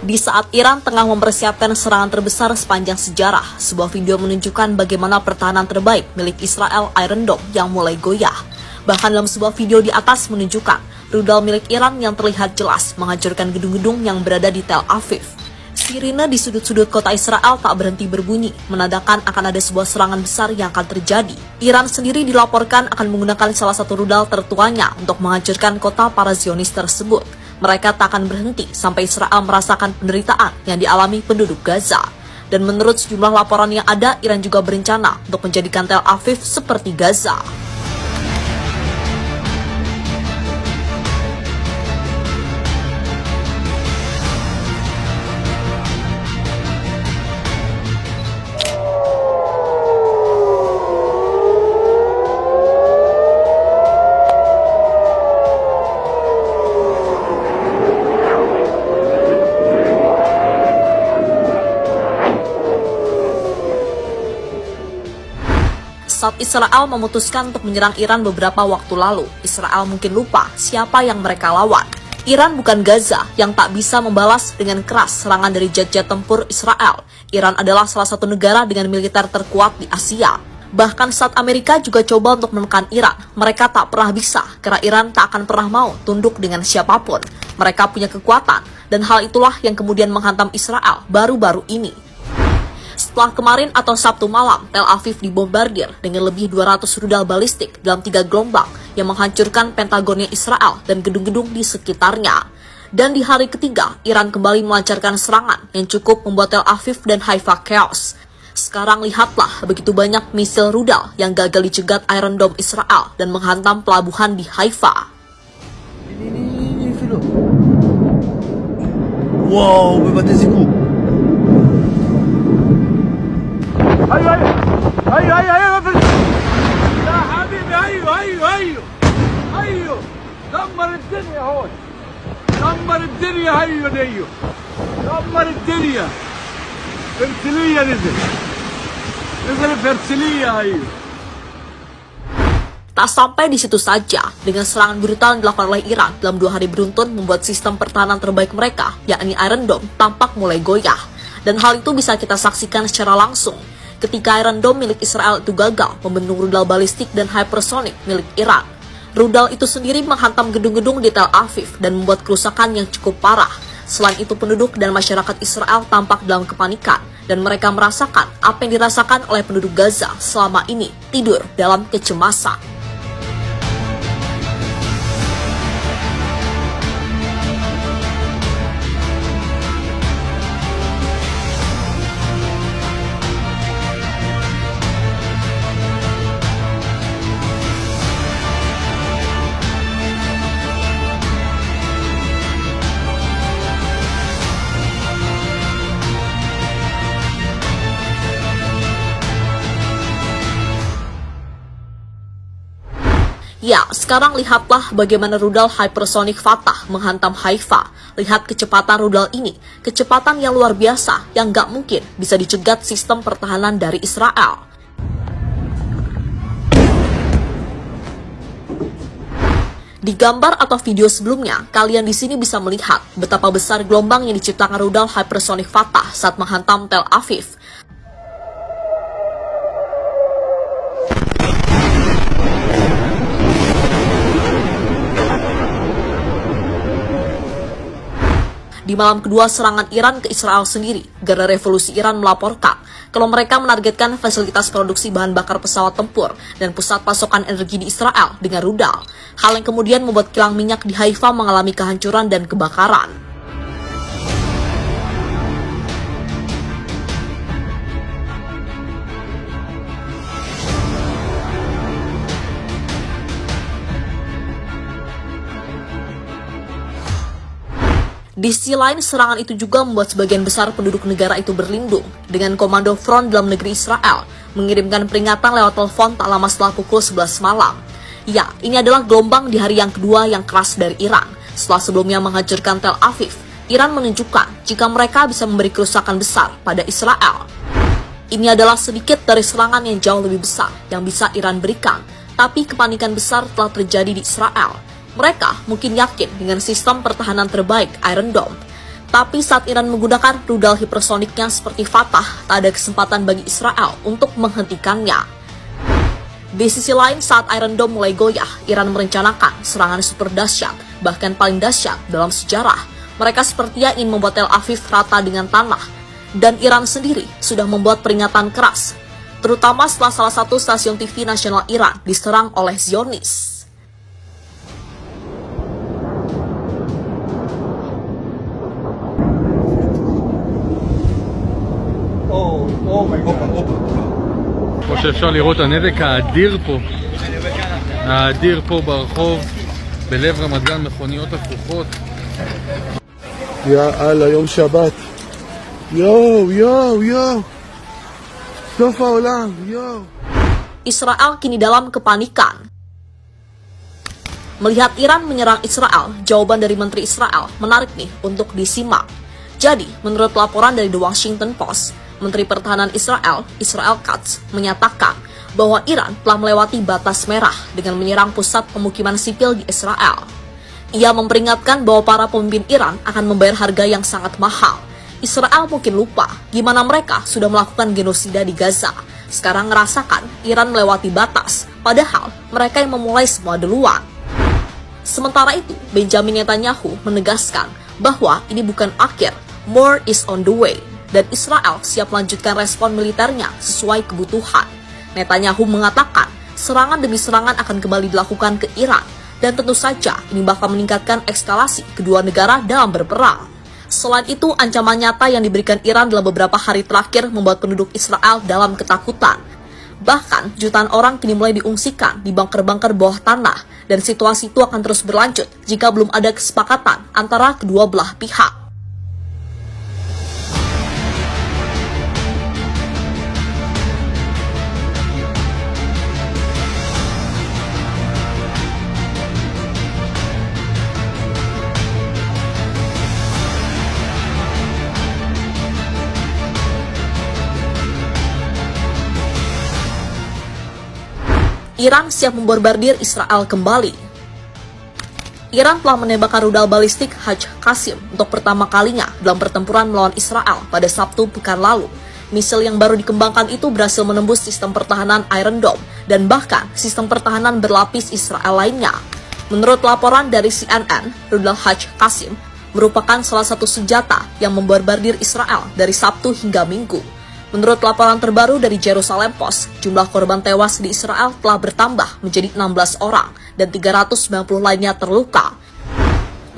Di saat Iran tengah mempersiapkan serangan terbesar sepanjang sejarah, sebuah video menunjukkan bagaimana pertahanan terbaik milik Israel Iron Dome yang mulai goyah. Bahkan dalam sebuah video di atas menunjukkan rudal milik Iran yang terlihat jelas menghancurkan gedung-gedung yang berada di Tel Aviv. Sirine di sudut-sudut kota Israel tak berhenti berbunyi, menandakan akan ada sebuah serangan besar yang akan terjadi. Iran sendiri dilaporkan akan menggunakan salah satu rudal tertuanya untuk menghancurkan kota para Zionis tersebut. Mereka tak akan berhenti sampai Israel merasakan penderitaan yang dialami penduduk Gaza. Dan menurut sejumlah laporan yang ada, Iran juga berencana untuk menjadikan Tel Aviv seperti Gaza. Saat Israel memutuskan untuk menyerang Iran beberapa waktu lalu, Israel mungkin lupa siapa yang mereka lawan. Iran bukan Gaza yang tak bisa membalas dengan keras serangan dari jet-jet tempur Israel. Iran adalah salah satu negara dengan militer terkuat di Asia. Bahkan saat Amerika juga coba untuk menekan Iran, mereka tak pernah bisa karena Iran tak akan pernah mau tunduk dengan siapapun. Mereka punya kekuatan, dan hal itulah yang kemudian menghantam Israel baru-baru ini. Setelah kemarin atau Sabtu malam, Tel Aviv dibombardir dengan lebih 200 rudal balistik dalam 3 gelombang yang menghancurkan Pentagonnya Israel dan gedung-gedung di sekitarnya. Dan di hari ketiga, Iran kembali melancarkan serangan yang cukup membuat Tel Aviv dan Haifa chaos. Sekarang lihatlah begitu banyak misil rudal yang gagal dicegat Iron Dome Israel dan menghantam pelabuhan di Haifa. Wow, bebatesiku. ايوه ايوه ايوه ايوه ايوه يا حبيبي ايوه ايوه ايوه ايوه دمر الدنيا هون دمر الدنيا ايوه ايوه دمر الدنيا فرسلية نزل فرسلية ايوه. Tak sampai di situ saja, dengan serangan brutal yang dilakukan oleh Iran dalam 2 hari beruntun membuat sistem pertahanan terbaik mereka, yakni Iron Dome, tampak mulai goyah. Dan hal itu bisa kita saksikan secara langsung ketika Iron Dome milik Israel itu gagal membendung rudal balistik dan hypersonic milik Iran. Rudal itu sendiri menghantam gedung-gedung di Tel Aviv dan membuat kerusakan yang cukup parah. Selain itu, penduduk dan masyarakat Israel tampak dalam kepanikan dan mereka merasakan apa yang dirasakan oleh penduduk Gaza selama ini, tidur dalam kecemasan. Ya, sekarang lihatlah bagaimana rudal hypersonic Fatah menghantam Haifa. Lihat kecepatan rudal ini, kecepatan yang luar biasa yang gak mungkin bisa dicegat sistem pertahanan dari Israel. Di gambar atau video sebelumnya, kalian di sini bisa melihat betapa besar gelombang yang diciptakan rudal hypersonic Fatah saat menghantam Tel Aviv. Di malam kedua serangan Iran ke Israel sendiri, Garda Revolusi Iran melaporkan kalau mereka menargetkan fasilitas produksi bahan bakar pesawat tempur dan pusat pasokan energi di Israel dengan rudal. Hal yang kemudian membuat kilang minyak di Haifa mengalami kehancuran dan kebakaran. Di sisi lain, serangan itu juga membuat sebagian besar penduduk negara itu berlindung, dengan Komando Front dalam negeri Israel mengirimkan peringatan lewat telepon tak lama setelah pukul 11 malam. Ya, ini adalah gelombang di hari yang kedua yang keras dari Iran. Setelah sebelumnya menghancurkan Tel Aviv, Iran menunjukkan jika mereka bisa memberi kerusakan besar pada Israel. Ini adalah sedikit dari serangan yang jauh lebih besar yang bisa Iran berikan, tapi kepanikan besar telah terjadi di Israel. Mereka mungkin yakin dengan sistem pertahanan terbaik Iron Dome. Tapi saat Iran menggunakan rudal hipersoniknya seperti Fatah, tak ada kesempatan bagi Israel untuk menghentikannya. Di sisi lain, saat Iron Dome mulai goyah, Iran merencanakan serangan super dahsyat, bahkan paling dahsyat dalam sejarah. Mereka sepertinya ingin membuat Tel Aviv rata dengan tanah, dan Iran sendiri sudah membuat peringatan keras, terutama setelah salah satu stasiun TV nasional Iran diserang oleh Zionis. כמו שאפשר לראות הנזק האדיר פה ברחוב בלב רמת גן, מכוניות הפוכות. יאללה, יום שבת. יואו. סוף העולם, יואו. Israel kini dalam kepanikan. Melihat Iran menyerang Israel, jawaban dari Menteri Israel menarik nih untuk disimak. Jadi, menurut laporan dari The Washington Post, Menteri Pertahanan Israel, Israel Katz, menyatakan bahwa Iran telah melewati batas merah dengan menyerang pusat pemukiman sipil di Israel. Ia memperingatkan bahwa para pemimpin Iran akan membayar harga yang sangat mahal. Israel mungkin lupa gimana mereka sudah melakukan genosida di Gaza. Sekarang ngerasakan Iran melewati batas, padahal mereka yang memulai semua duluan. Sementara itu, Benjamin Netanyahu menegaskan bahwa ini bukan akhir, more is on the way, dan Israel siap melanjutkan respon militernya sesuai kebutuhan. Netanyahu mengatakan serangan demi serangan akan kembali dilakukan ke Iran, dan tentu saja ini bakal meningkatkan eskalasi kedua negara dalam berperang. Selain itu, ancaman nyata yang diberikan Iran dalam beberapa hari terakhir membuat penduduk Israel dalam ketakutan. Bahkan, jutaan orang kini mulai diungsikan di bunker-bunker bawah tanah, dan situasi itu akan terus berlanjut jika belum ada kesepakatan antara kedua belah pihak. Iran siap membombardir Israel kembali. Iran telah menembakkan rudal balistik Haj Qasim untuk pertama kalinya dalam pertempuran melawan Israel pada Sabtu pekan lalu. Misil yang baru dikembangkan itu berhasil menembus sistem pertahanan Iron Dome dan bahkan sistem pertahanan berlapis Israel lainnya. Menurut laporan dari CNN, rudal Haj Qasim merupakan salah satu senjata yang membombardir Israel dari Sabtu hingga Minggu. Menurut laporan terbaru dari Jerusalem Post, jumlah korban tewas di Israel telah bertambah menjadi 16 orang dan 390 lainnya terluka.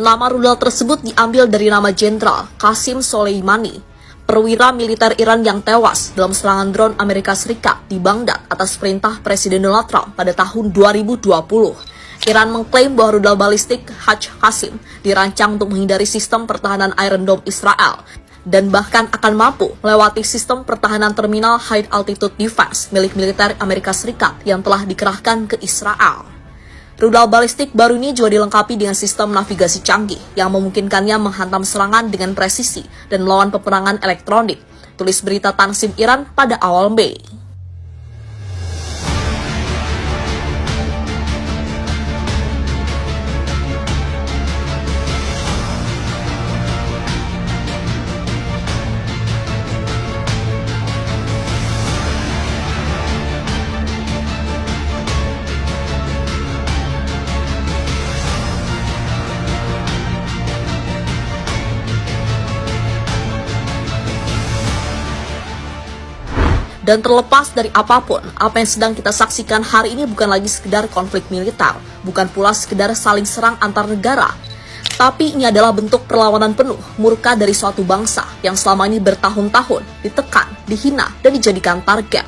Nama rudal tersebut diambil dari nama Jenderal Qasim Soleimani, perwira militer Iran yang tewas dalam serangan drone Amerika Serikat di Baghdad atas perintah Presiden Donald Trump pada tahun 2020. Iran mengklaim bahwa rudal balistik Haj Qasim dirancang untuk menghindari sistem pertahanan Iron Dome Israel, dan bahkan akan mampu melewati sistem pertahanan terminal High Altitude Defense milik militer Amerika Serikat yang telah dikerahkan ke Israel. Rudal balistik baru ini juga dilengkapi dengan sistem navigasi canggih yang memungkinkannya menghantam serangan dengan presisi dan melawan peperangan elektronik, tulis berita Tansim Iran pada awal Mei. Dan terlepas dari apapun, apa yang sedang kita saksikan hari ini bukan lagi sekedar konflik militer, bukan pula sekedar saling serang antar negara. Tapi ini adalah bentuk perlawanan penuh murka dari suatu bangsa yang selama ini bertahun-tahun ditekan, dihina, dan dijadikan target.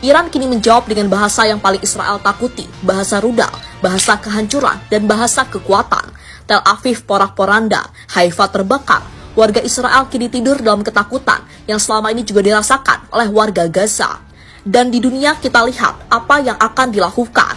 Iran kini menjawab dengan bahasa yang paling Israel takuti, bahasa rudal, bahasa kehancuran, dan bahasa kekuatan. Tel Aviv porak-poranda, Haifa terbakar. Warga Israel kini tidur dalam ketakutan yang selama ini juga dirasakan oleh warga Gaza. Dan di dunia kita lihat apa yang akan dilakukan.